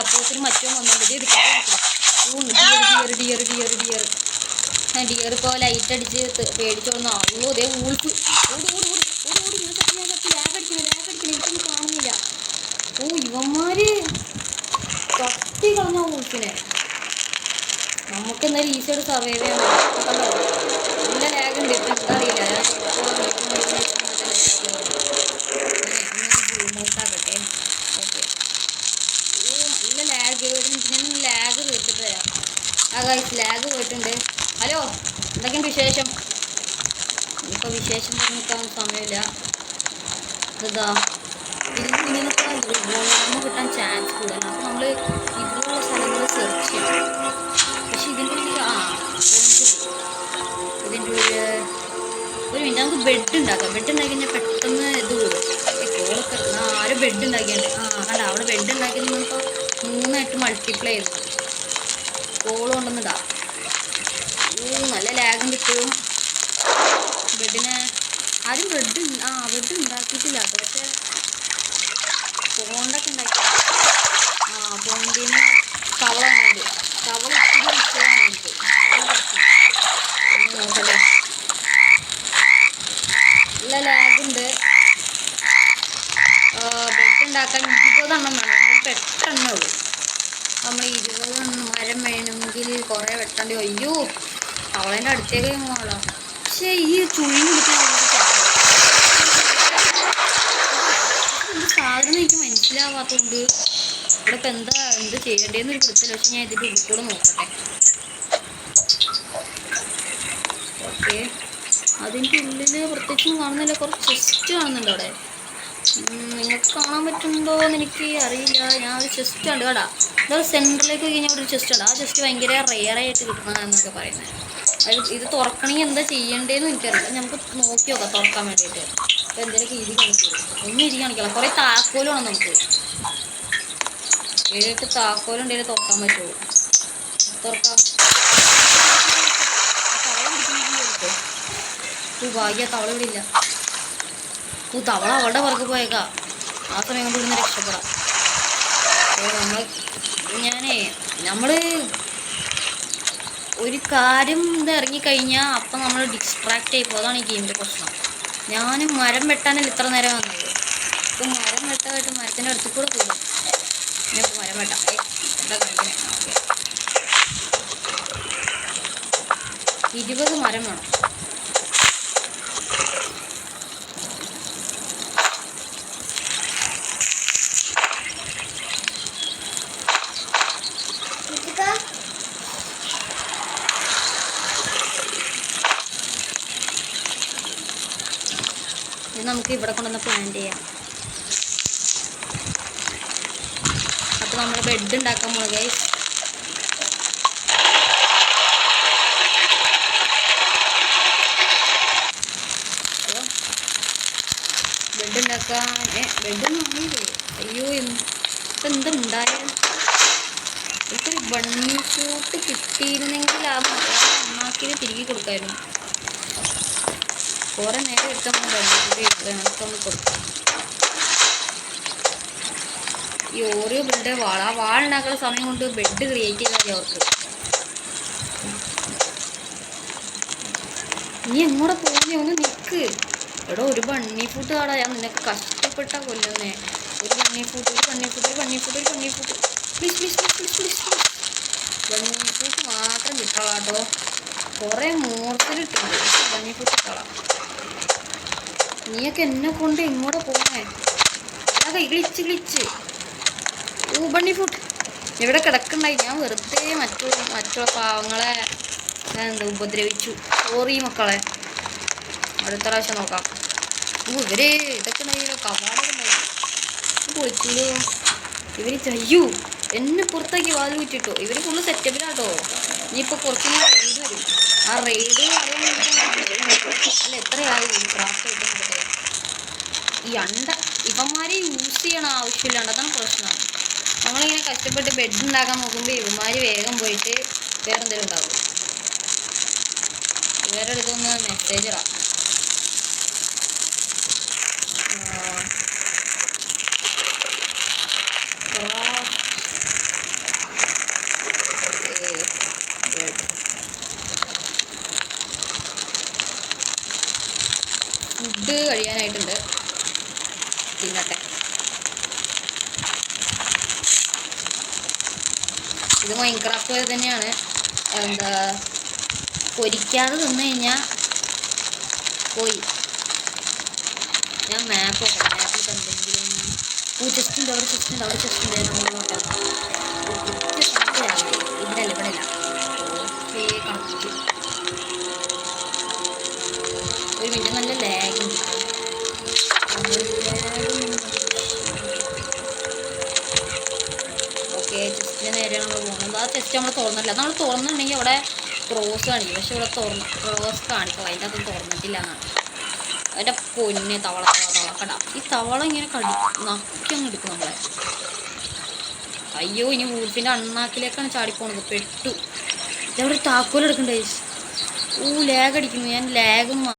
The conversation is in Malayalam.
അപ്പോഴത്തേനും മറ്റോ വന്നോണ്ട് ഡിയർ ഇപ്പോൾ ലൈറ്റ് അടിച്ച് പേടിച്ചോളുന്ന ആളുള്ളൂ. അതേ ഊൾഫ് ലാഗടിക്കണേ എനിക്കൊന്നും കാണുന്നില്ല. ഇവന്മാര് തട്ടി കളഞ്ഞ ഊൾഫിനെ. നമുക്ക് എന്തായാലും ഈസിയായിട്ട് സർവൈവ് ചെയ്യാൻ പറ്റും. നല്ല ലാഗുണ്ട്. ഇപ്പം എന്താ അറിയില്ല. ാകട്ടെ ഓക്കെ. നല്ല ലാഗ്. ഞാൻ ലാഗ് തീർത്തിട്ട് വരാം. ഗൈസ് ലാഗ് പോയിട്ടുണ്ട്. ഹലോ, എന്തൊക്കെയുണ്ട് വിശേഷം? ഇപ്പോൾ വിശേഷം പറഞ്ഞിരിക്കാൻ സമയമില്ല. ഇതാ ഇതിനൊക്കെ കിട്ടാൻ ചാൻസ് കൂടുതലാണ്. അപ്പോൾ നമ്മൾ ഇതുപോലുള്ള സ്ഥലങ്ങൾ സെർച്ച് ചെയ്യണം. പക്ഷെ ഇതിൻ്റെ ഉള്ളിൽ ഇതിൻ്റെ ഉള്ളിൽ ഒരു മിനിറ്റ് നമുക്ക് ബെഡ് ഉണ്ടാക്കാം. ബെഡ് ഉണ്ടാക്കി കഴിഞ്ഞാൽ പെട്ടെന്ന് ഇത് കൂടും. കോളൊക്കെ ആരും ബെഡ് ഉണ്ടാക്കിയാണ്. കണ്ട അവിടെ ബെഡ് ഉണ്ടാക്കി നിന്നിപ്പോൾ 3 മൾട്ടിപ്ലൈ ചെയ്തു. കോള് കൊണ്ടുവന്നിടാം. നല്ല ലാഗും കിട്ടും. ബെഡിന് ആരും ബെഡ് ഉണ്ടാക്കിയിട്ടില്ല. പക്ഷേ ഫോണ്ടൊക്കെ ഉണ്ടാക്കി. ഫോണ്ടിന് കവള വന്നത്. കവള ഇച്ചിരി ഇഷ്ടമാണ് എനിക്ക്. നോക്കല്ലേ, നല്ല ലാഗുണ്ട്. ബെഡ് ഉണ്ടാക്കാൻ 20 എണ്ണം വേണം. നമ്മൾ പെട്ടെണ്ണേ ഉള്ളൂ. നമ്മൾ 20 മരം വേണമെങ്കിൽ കുറേ വെട്ടേണ്ടി. അയ്യോ, അവളേൻ്റെ അടുത്തേക്ക് പോകാനുള്ള. പക്ഷേ ഈ ചുള്ളി പിടിക്കാൻ സാധനം എനിക്ക് മനസ്സിലാവാത്തതുകൊണ്ട് ഇവിടെ ഇപ്പം എന്ത് ചെയ്യേണ്ടതെന്ന് ഒരു പിടുത്തല്ല. പക്ഷെ ഞാൻ ഇതിൻ്റെ ഉള്ളിൽ കൂടെ നോക്കട്ടെ. ഓക്കെ, അതിൻ്റെ ഉള്ളിൽ പ്രത്യേകിച്ചും കാണുന്നില്ല. കുറച്ച് ചെസ്റ്റ് കാണുന്നുണ്ട് അവിടെ. നിങ്ങൾക്ക് കാണാൻ പറ്റുന്നുണ്ടോ എന്ന് എനിക്ക് അറിയില്ല. ഞാൻ ഒരു ചെസ്റ്റ് ഉണ്ട് കേടാ. ഇതൊരു സെൻറ്ററിലേക്ക് പോയി കഴിഞ്ഞാൽ ഒരു ചെസ്റ്റ് ഉണ്ട്. ആ ചെസ്റ്റ് ഭയങ്കര റെയറായിട്ട് കിട്ടണമെന്നൊക്കെ പറയുന്നത്. ഇത് തുറക്കണമെങ്കിൽ എന്താ ചെയ്യേണ്ടതെന്ന് എനിക്കറിയില്ല. നമുക്ക് നോക്കി നോക്കാം തുറക്കാൻ വേണ്ടിയിട്ട്. അപ്പോൾ എന്തെങ്കിലുമൊക്കെ ഇരി കാണിക്കുള്ളൂ. ഒന്നും ഇരി കാണിക്കില്ല. കുറേ താക്കോലും വേണം നമുക്ക്. 7-8 താക്കോലുണ്ടെങ്കിൽ തുറക്കാൻ പറ്റുള്ളൂ. തുറക്കാം. ഭാഗ്യ തവള ഇവിടെ ഇല്ല. തവള അവളുടെ പുറകെ പോയേക്കാം. ആ സമയം കൊണ്ട് ഇവിടുന്ന് രക്ഷപ്പെടാം. നമ്മൾ ഒരു കാര്യം ഇത് ഇറങ്ങിക്കഴിഞ്ഞാൽ അപ്പം നമ്മൾ ഡിസ്ട്രാക്റ്റ് ആയിപ്പോൾ. അതാണ് ഈ ഗെയിമിൻ്റെ പ്രശ്നം. ഞാൻ മരം വെട്ടാനല്ല ഇത്ര നേരം വന്നത്. ഇപ്പം മരം വെട്ടാനായിട്ട് മരത്തിൻ്റെ അടുത്ത് കൂടെ പോകും. ഞാൻ മരം വെട്ടാം. എന്താ കാണിക്കണേ? ഓക്കെ, 20 മരം വേണം. നമുക്ക് ഇവിടെ കൊണ്ടുവന്ന് പ്ലാന്റ് ചെയ്യാം. അപ്പോൾ നമ്മൾ ബെഡ് ഉണ്ടാക്കാൻ പോകുക. ബെഡ് ഉണ്ടാക്കാൻ ബെഡൊന്നും ആയില്ലേ? അയ്യോ, ഇപ്പം എന്തുണ്ടായാൽ എനിക്കൊരു ബണ്ണി ഫ്രൂട്ട് കിട്ടിയിരുന്നെങ്കിൽ ആ അമ്മാക്കിന് തിരികെ കൊടുക്കായിരുന്നു. കുറേ നേരം എടുത്തൊന്ന് കൊടുക്കാം. ഈ ഓരോ ബെഡ് ആ വാളുണ്ടാക്കുന്ന സമയം കൊണ്ട് ബെഡ് ക്രിയേറ്റ് ചെയ്താൽ അവർക്ക്. നീ എങ്ങോടെ പോകുന്നേ? ഒന്ന് നിൽക്ക്. എടോ, ഒരു ബണ്ണി ഫ്രൂട്ട് കാണാ. ഞാൻ നിനക്ക് കഷ്ടപ്പെട്ട കൊല്ലുന്നേ. ഒരു bunny fruit please. Bunny fruit മാത്രം കിട്ടാം കേട്ടോ. കുറേ മൂർത്തിലിട്ടുണ്ട്. ബണ്ണി ഫ്രൂട്ട് കിട്ടാം. നീയൊക്കെ എന്നെ കൊണ്ട് എങ്ങോട്ട് പോകണേ? അതെ, ഗ്ലിച്ച്. ബണ്ണി ഫ്രൂട്ട് ഇവിടെ കിടക്കണ്ടായി. ഞാൻ വെറുതെ മറ്റുള്ള പാവങ്ങളെ ഉപദ്രവിച്ചു. സോറി മക്കളെ. അടുത്ത പ്രാവശ്യം നോക്കാം. ഇവര് ഇതൊക്കെ ഉണ്ടായില്ലോ, കവാടൊക്കെ ഉണ്ടായി. പൊളിച്ചൂലോ ഇവര്. ചെയ്യൂ, എന്നെ പുറത്താക്കി വാതിൽ വിറ്റിട്ടോ. ഇവര് ഫുള്ള് സെറ്റപ്പിലാട്ടോ. ഇനിയിപ്പോൾ കുറച്ച് റെയ്ഡ് വരും. ആ റെയ്ഡ് അറിയാൻ വേണ്ടിയിട്ട് അല്ല എത്രയായി ക്രാഫ്റ്റ് ആയിട്ട് ഈ ഇവന്മാരെ യൂസ് ചെയ്യണ ആവശ്യമില്ലാണ്ട്. അതാണ് പ്രശ്നം. നമ്മളിങ്ങനെ കഷ്ടപ്പെട്ട് ബെഡ് ഉണ്ടാക്കാൻ നോക്കുമ്പോൾ ഇവന്മാർ വേഗം പോയിട്ട് വേറെ എന്തെങ്കിലും ഉണ്ടാവും. വേറെ അടുത്തൊന്ന് മെസ്സേജ് ഇടാം. ഇത് മൈൻക്രാഫ്റ്റ് പോലെ തന്നെയാണ്. എന്താ പൊരിക്കാതെ തിന്നു കഴിഞ്ഞാൽ പോയി. ഞാൻ മാപ്പ് നോക്കാം. മാപ്പിൽ എന്തെങ്കിലും ചെസ്റ്റ് ഉണ്ട്, അവിടെ ചെസ്റ്റ് ഉണ്ട്, അവിടെ ചെസ്റ്റ് ഉണ്ട്. നമ്മൾ നോക്കാം. ഇവിടെ അല്ല, ഇവിടെ അല്ല. Okay, connect. ഒരു മിനിറ്റ്, നല്ല ലാഗ് ഉണ്ട്. ഓക്കെ, ചെസ്റ്റിന് നേരെയാണ് നമ്മൾ പോകുന്നത്. ആ ചെസ്റ്റ് നമ്മൾ തുറന്നില്ല. നമ്മൾ തുറന്നിട്ടുണ്ടെങ്കിൽ അവിടെ ക്രോസ് കാണിക്കും. പക്ഷെ ഇവിടെ ക്രോസ് കാണിക്കും. അതിൻ്റെ അകത്തും തുറന്നിട്ടില്ല എന്നാണ്. അതിൻ്റെ പൊന്നെ തവള കട. ഈ തവള ഇങ്ങനെ നക്കി അങ്ങ് എടുക്കും നമ്മളെ. അയ്യോ, ഇനി വൂൾഫിൻ്റെ അണ്ണാക്കിലേക്കാണ് ചാടിപ്പോണത്. പെട്ടു. ഇതവിടെ താക്കോൽ എടുക്കണ്ടേ. ലാഗ് അടിക്കുന്നു. ഞാൻ ലാഗും